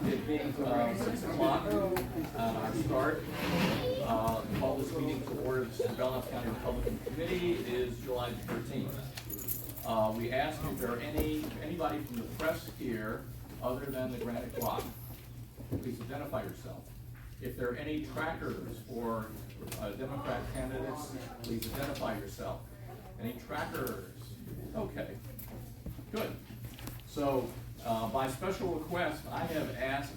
It being 6 o'clock on our start, call this meeting to order. The Belknap County Republican Committee is July 13th. We ask if there are anybody from the press here other than the Granite Rock. Please identify yourself. If there are any trackers for Democrat candidates, please identify yourself. Any trackers? Okay, good. So, by special request, I have asked,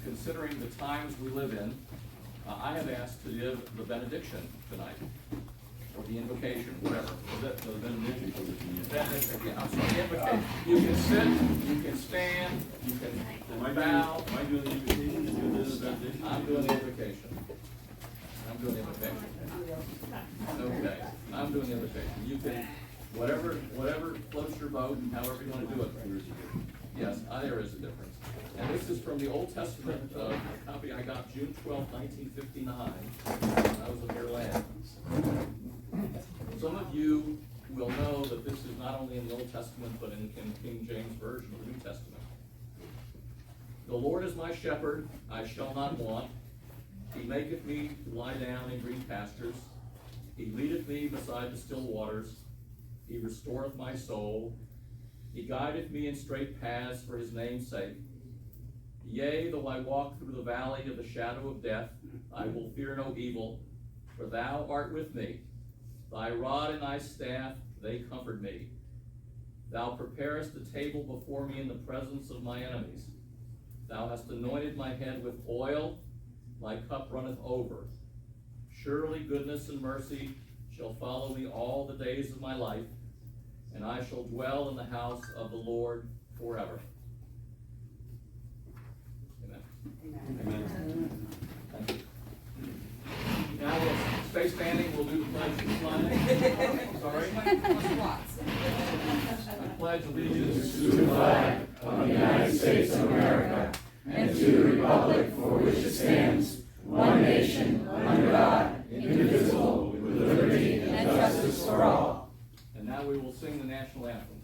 considering the times we live in, I have asked to give the benediction tonight, or the invocation, whatever. The benediction. Yeah, I'm sorry, the invocation. You can sit, you can stand, you can bow. Am I doing the invitation to do this benediction? I'm doing the invocation. I'm doing the invocation. Okay, I'm doing the invocation. You can, whatever floats your boat, however you want to do it. Yes, there is a difference. And this is from the Old Testament, a copy I got June 12, 1959. I was in your land. Some of you will know that this is not only in the Old Testament, but in King James Version of the New Testament. The Lord is my shepherd, I shall not want. He maketh me to lie down in green pastures. He leadeth me beside the still waters. He restoreth my soul. He guideth me in straight paths for his name's sake. Yea, though I walk through the valley of the shadow of death, I will fear no evil, for thou art with me. Thy rod and thy staff, they comfort me. Thou preparest a table before me in the presence of my enemies. Thou hast anointed my head with oil, my cup runneth over. Surely goodness and mercy shall follow me all the days of my life, and I shall dwell in the house of the Lord forever. Amen. Amen. Thank you. Now we'll stay standing. We'll do the pledge and flag. Sorry. I pledge allegiance to the flag of the United States of America and to the republic for which it stands, one nation, under God, indivisible, with liberty and justice for all. And now we will sing the National Anthem.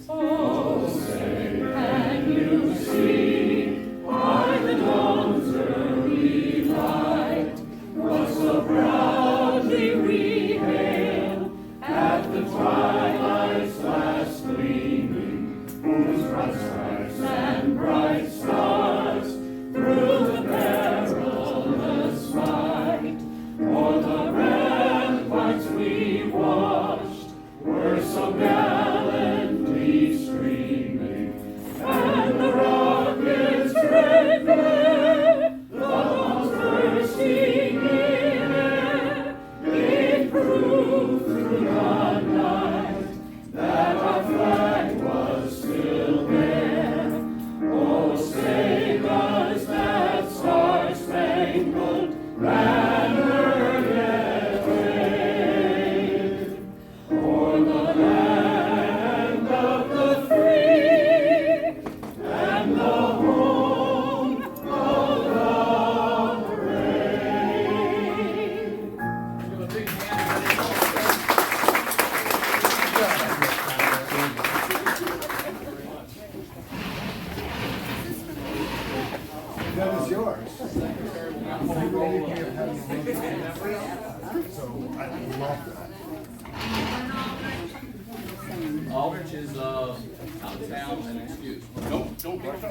Oh, say, can you see by the dawn's early light what so proudly we hail at the twilight's last gleaming, whose bright stripes and bright stars through the perilous fight, o'er the ramparts we watched, were so gallantly streaming, and the rockets' red glare, the bombs bursting in air, gave proof through the night that our flag was still there. Oh, say does that star-spangled banner yet wave o'er the land of the free and the home of the brave? Give a big hand to That is yours. Secretary will now call roll. So I love that. Aldrich is out of town and excused. Don't get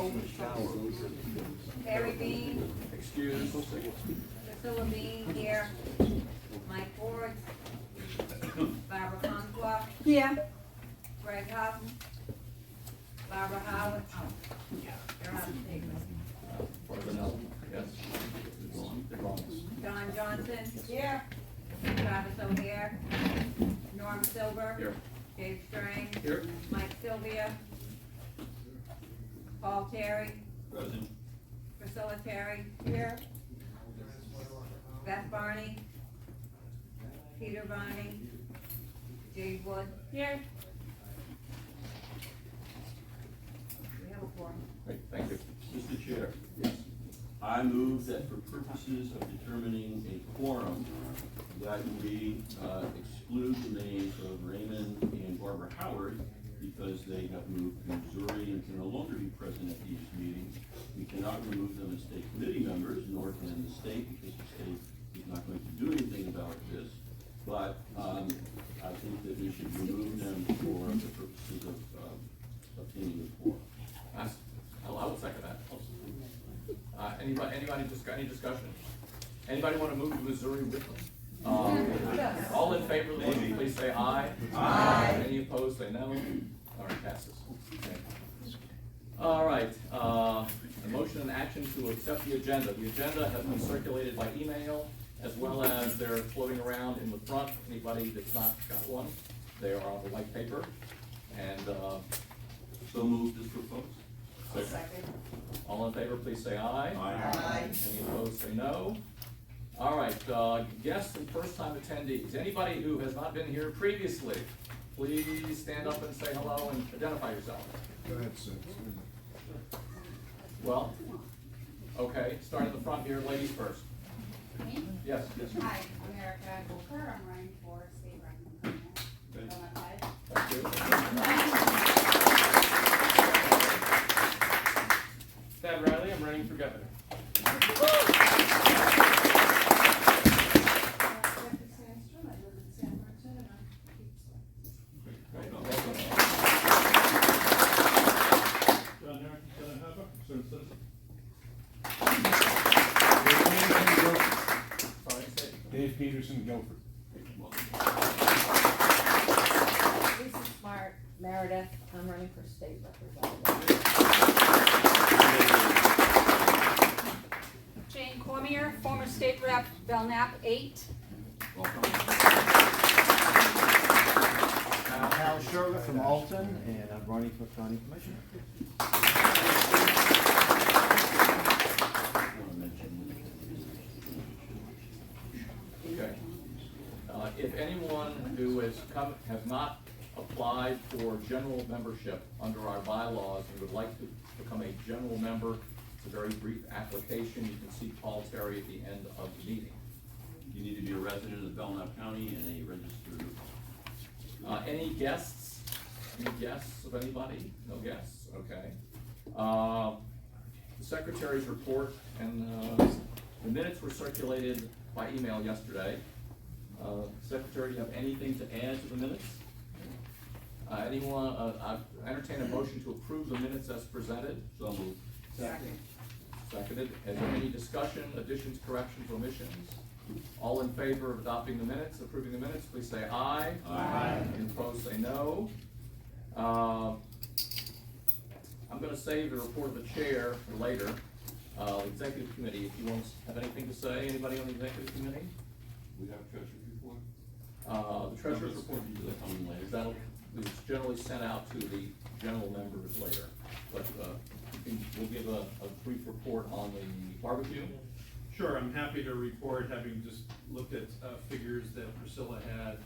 Barry Bean, excused. Priscilla Bean here, Mike Ford, Barbara Conqua, Yeah. Greg Houghton, Barbara Howard. They're out of state. For the no, yes. They're wrong. John Johnson, Yeah. Travis O'Hare, Norm Silver, Here. Dave Strang, Here. Mike Sylvia, Paul Terry, Present. Priscilla Terry, here, Beth Barney, Peter Barney, J. Reed Wood. Here. We have a quorum. Great, thank you. Mr. Chair. Yes. I move that for purposes of determining a quorum, that we exclude the names of Raymond and Barbara Howard because they have moved to Missouri and can no longer be present at these meetings. We cannot remove them as state committee members, nor can the state, because the state is not going to do anything about this. But I think that we should remove them for the purposes of obtaining a quorum. I will second that. Anybody just got any discussion? Anybody want to move to Missouri with them? All in favor of the motion, please say aye. Aye. Any opposed, say no. All right, passes. Okay. All right, a motion and action to accept the agenda. The agenda has been circulated by email, as well as they're floating around in the front. Anybody that's not got one, they are on the white paper. And, So moved as proposed. Second. all in favor, please say aye. Aye. Any opposed, say no. All right, guests and first-time attendees. Anybody who has not been here previously, please stand up and say hello and identify yourself. Go ahead, Sid. Well, okay, start in the front here, ladies first. Me? Yes, yes. Hi, I'm Erica Booker. I'm running for state representative. Thank you. Thad Riley, I'm running for governor. Jeffrey Sandstrom, I live in San Martin and I'm John Harris, John Hopper, concerned citizen. Sorry, say it. Dave Peterson, Guilford. Lisa Smart, Meredith, I'm running for state representative. Jane Cormier, former state rep, Belknap 8. Welcome. Hal Sherwood from Alton, and I'm running for county commissioner. Okay. If anyone who has not applied for general membership under our bylaws and would like to become a general member, it's a very brief application. You can see Paul Terry at the end of the meeting. You need to be a resident of Belknap County and a registered. Any guests? Any guests of anybody? No guests, okay. The secretary's report and the minutes were circulated by email yesterday. Secretary, do you have anything to add to the minutes? Anyone, I entertain a motion to approve the minutes as presented. So moved. Second. Seconded. Is there any discussion, additions, corrections, omissions? All in favor of adopting the minutes, approving the minutes, please say aye. Aye. Any opposed, say no. I'm gonna save the report of the chair for later. Executive committee, if you want to have anything to say, anybody on the executive committee? We have treasurer's report. The treasurer's report, Usually coming later. that'll, it's generally sent out to the general members later. But, we'll give a brief report on the barbecue. Sure, I'm happy to report, having just looked at figures that Priscilla had.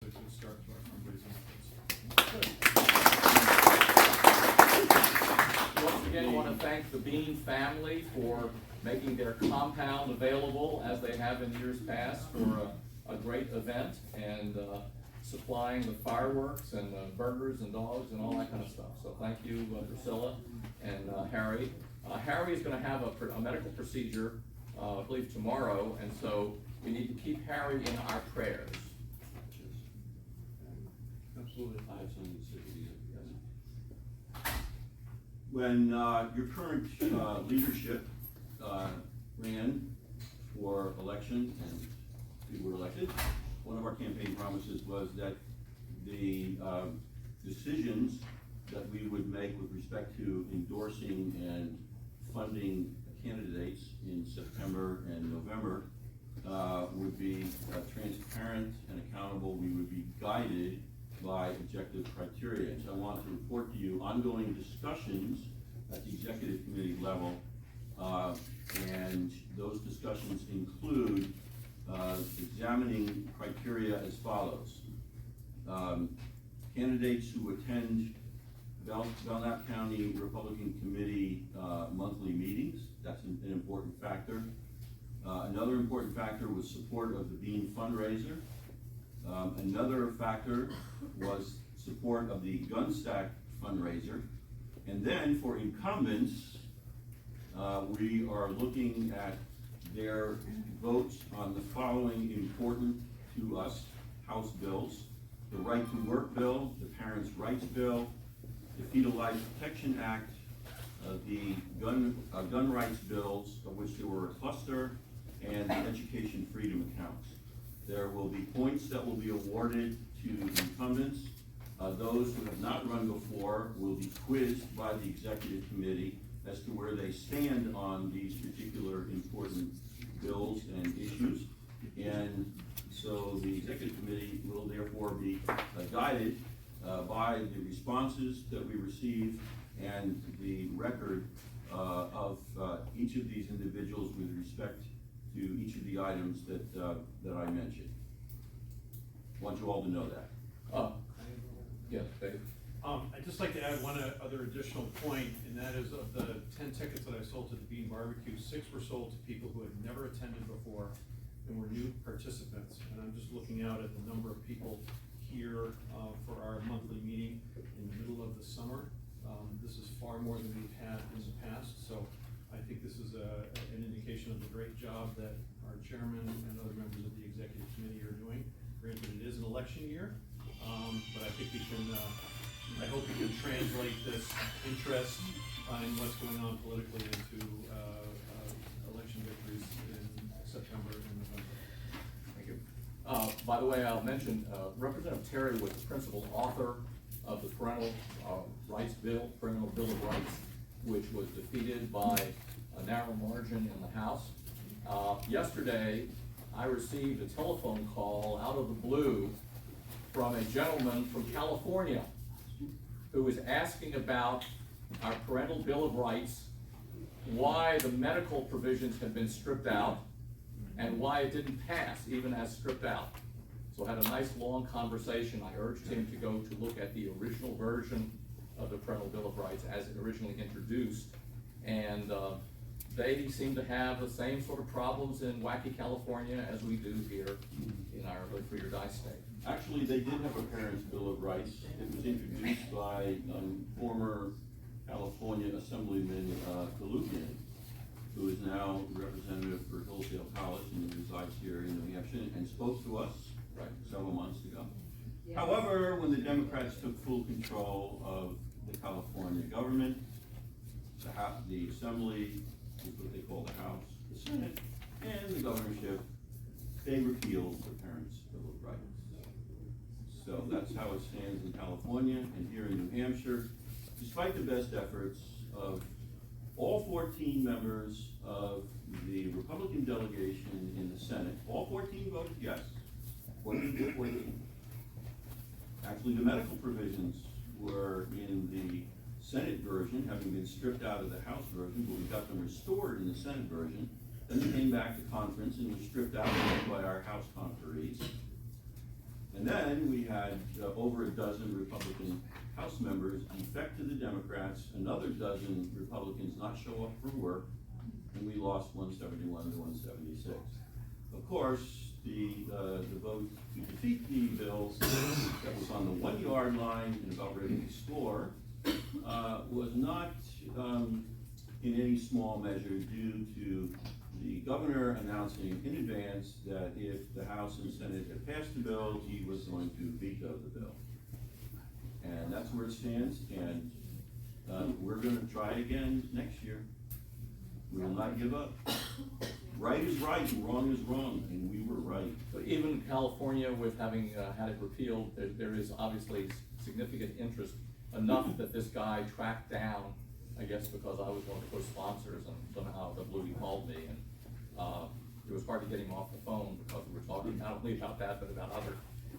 So to start to our fundraising efforts. Once again, I want to thank the Bean family for making their compound available, as they have in years past, for a great event, and supplying the fireworks and burgers and dogs and all that kind of stuff. So thank you, Priscilla and Harry. Harry is going to have a medical procedure, I believe tomorrow, and so we need to keep Harry in our prayers. Absolutely. I have something to say to you. When your current leadership ran for election and we were elected, one of our campaign promises was that the decisions that we would make with respect to endorsing and funding candidates in September and November would be transparent and accountable. We would be guided by objective criteria. So I want to report to you ongoing discussions at the executive committee level and those discussions include examining criteria as follows. Candidates who attend Belknap County Republican Committee monthly meetings, that's an important factor. Another important factor was support of the Bean fundraiser. Another factor was support of the Gunstack fundraiser. And then for incumbents, we are looking at their votes on the following important to us House bills: the Right to Work Bill, the Parents' Rights Bill, the Fetal Life Protection Act, the gun rights bills, of which there were a cluster, and the education freedom accounts. There will be points that will be awarded to incumbents. Those who have not run before will be quizzed by the executive committee as to where they stand on these particular important bills and issues. And so the executive committee will therefore be guided by the responses that we receive and the record of each of these individuals with respect to each of the items that I mentioned. I want you all to know that. Yes, Dave? I'd just like to add one other additional point, and that is of the 10 tickets that I sold to the Bean Barbecue, 6 were sold to people who had never attended before and were new participants. And I'm just looking out at the number of people here for our monthly meeting in the middle of the summer. This is far more than we've had in the past, so I think this is an indication of the great job that our chairman and other members of the executive committee are doing. Granted, it is an election year, but I think we can, I hope we can translate this interest in what's going on politically into election victories in September and November. Thank you. By the way, I'll mention, Representative Terry was the principal author of the Parental Rights Bill, Parental Bill of Rights, which was defeated by a narrow margin in the House. Yesterday, I received a telephone call out of the blue from a gentleman from California who was asking about our Parental Bill of Rights, why the medical provisions had been stripped out, and why it didn't pass, even as stripped out. So I had a nice long conversation. I urged him to go to look at the original version of the Parental Bill of Rights as originally introduced. And they seem to have the same sort of problems in wacky California as we do here in our Live Free or Die state. Actually, they did have a Parents' Bill of Rights. It was introduced by former California Assemblyman Belknap, who is now representative for Hillsdale College and resides here in New Hampshire, and spoke to us several months ago. Yeah. However, when the Democrats took full control of the California government, the Assembly, is what they call the House, the Senate, and the governorship, they repealed the Parents' Bill of Rights. So that's how it stands in California and here in New Hampshire. Despite the best efforts of all 14 members of the Republican delegation in the Senate, all 14 voted yes. 14 to 14. Actually, the medical provisions were in the Senate version, having been stripped out of the House version, but we got them restored in the Senate version. Then they came back to conference and were stripped out by our House conferees. And then we had over a dozen Republican House members defect to the Democrats, another dozen Republicans not show up for work, and we lost 171 to 176. Of course, the vote to defeat the bills that was on the 1 yard line and about ready to score was not in any small measure due to the governor announcing in advance that if the House and Senate had passed the bill, he was going to veto the bill. And that's where it stands, and we're going to try again next year. We will not give up. Right is right and wrong is wrong, and we were right. So even California, with having had it repealed, there is obviously significant interest, enough that this guy tracked down, I guess because I was one of the co-sponsors, and somehow the blue he called me, and it was hard to get him off the phone because we were talking not only about that, but about other,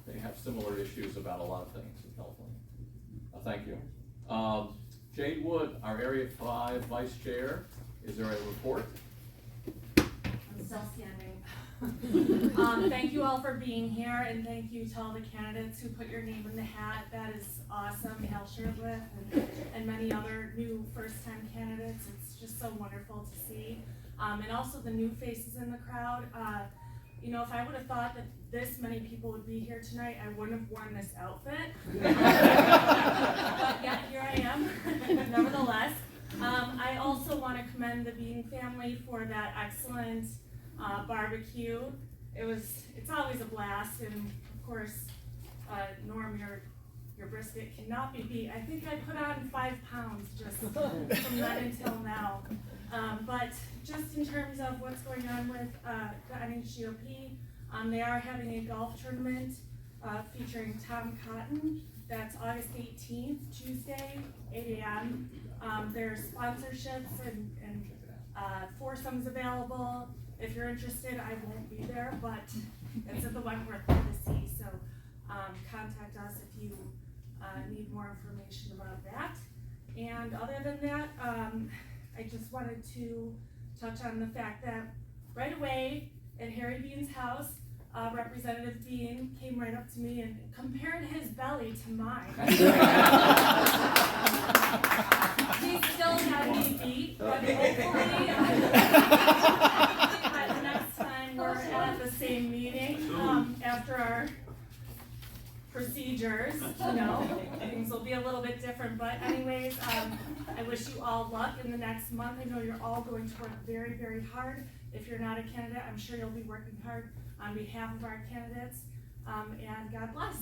they have similar issues about a lot of things in California. Thank you. Jade Wood, our Area 5 Vice Chair, is there a report? Thank you all for being here, and thank you to all the candidates who put your name in the hat. That is awesome. Hal Shirtliff and many other new first-time candidates. It's just so wonderful to see. And also the new faces in the crowd. You know, if I would have thought that this many people would be here tonight, I wouldn't have worn this outfit. But yeah, here I am, nevertheless. I also want to commend the Bean family for that excellent barbecue. It's always a blast, and of course, Norm, your brisket cannot be beat. I think I put on 5 pounds just from then until now. But just in terms of what's going on with the NHGOP, they are having a golf tournament featuring Tom Cotton. That's August 18th, Tuesday, 8 a.m. There's sponsorships and foursomes available. If you're interested, I won't be there, but it's at the Wentworth by the Sea, so contact us if you need more information about that. And other than that, I just wanted to touch on the fact that right away at Harry Bean's house, Representative Bean came right up to me and compared his belly to mine. He still had me beat, but hopefully by the next time we're at the same meeting, after our procedures, you know, things will be a little bit different. But anyways, I wish you all luck in the next month. I know you're all going to work very, very hard. If you're not a candidate, I'm sure you'll be working hard on behalf of our candidates, and God bless.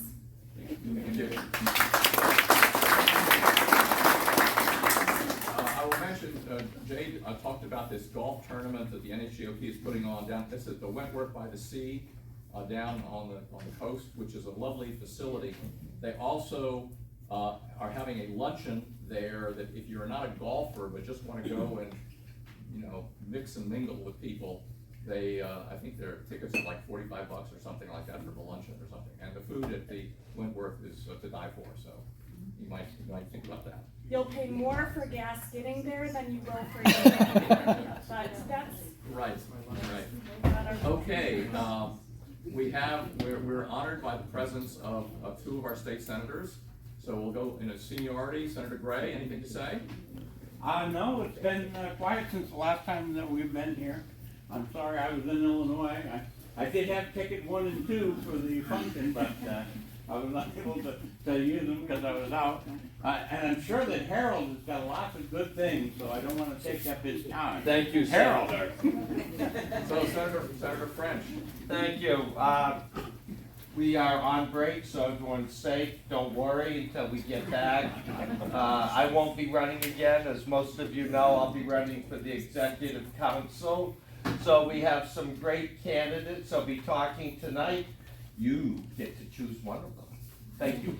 Thank you. I will mention, Jade talked about this golf tournament that the NHGOP is putting on down. This is the Wentworth by the Sea, down on the coast, which is a lovely facility. They also are having a luncheon there that if you're not a golfer but just want to go and mix and mingle with people, they I think their tickets are like $45 or something like that for the luncheon or something. And the food at the Wentworth is to die for, so you might think about that. You'll pay more for gas getting there than you will for getting there. But that's right. Okay. We're honored by the presence of 2 of our state senators. So we'll go in a seniority. Senator Gray, anything to say? No, it's been quiet since the last time that we've been here. I'm sorry I was in Illinois. I did have ticket 1 and 2 for the function, but I was not able to use them because I was out. And I'm sure that Harold has got lots of good things, so I don't want to take up his time. Thank you, Harold. So Senator French. Thank you. We are on break, so everyone's safe. Don't worry until we get back. I won't be running again. As most of you know, I'll be running for the Executive Council. So we have some great candidates I'll be talking tonight. You get to choose one of them. Thank you.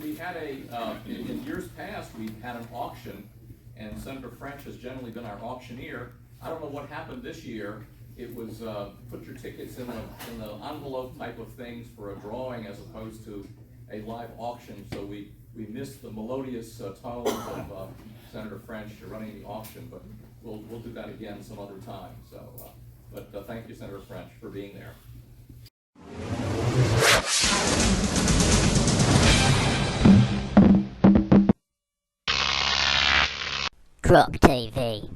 We had in years past, we've had an auction, and Senator French has generally been our auctioneer. I don't know what happened this year. It was put your tickets in the envelope type of things for a drawing as opposed to a live auction. So we missed the melodious tones of Senator French running the auction, but we'll do that again some other time. So, but thank you, Senator French, for being there. Crook TV.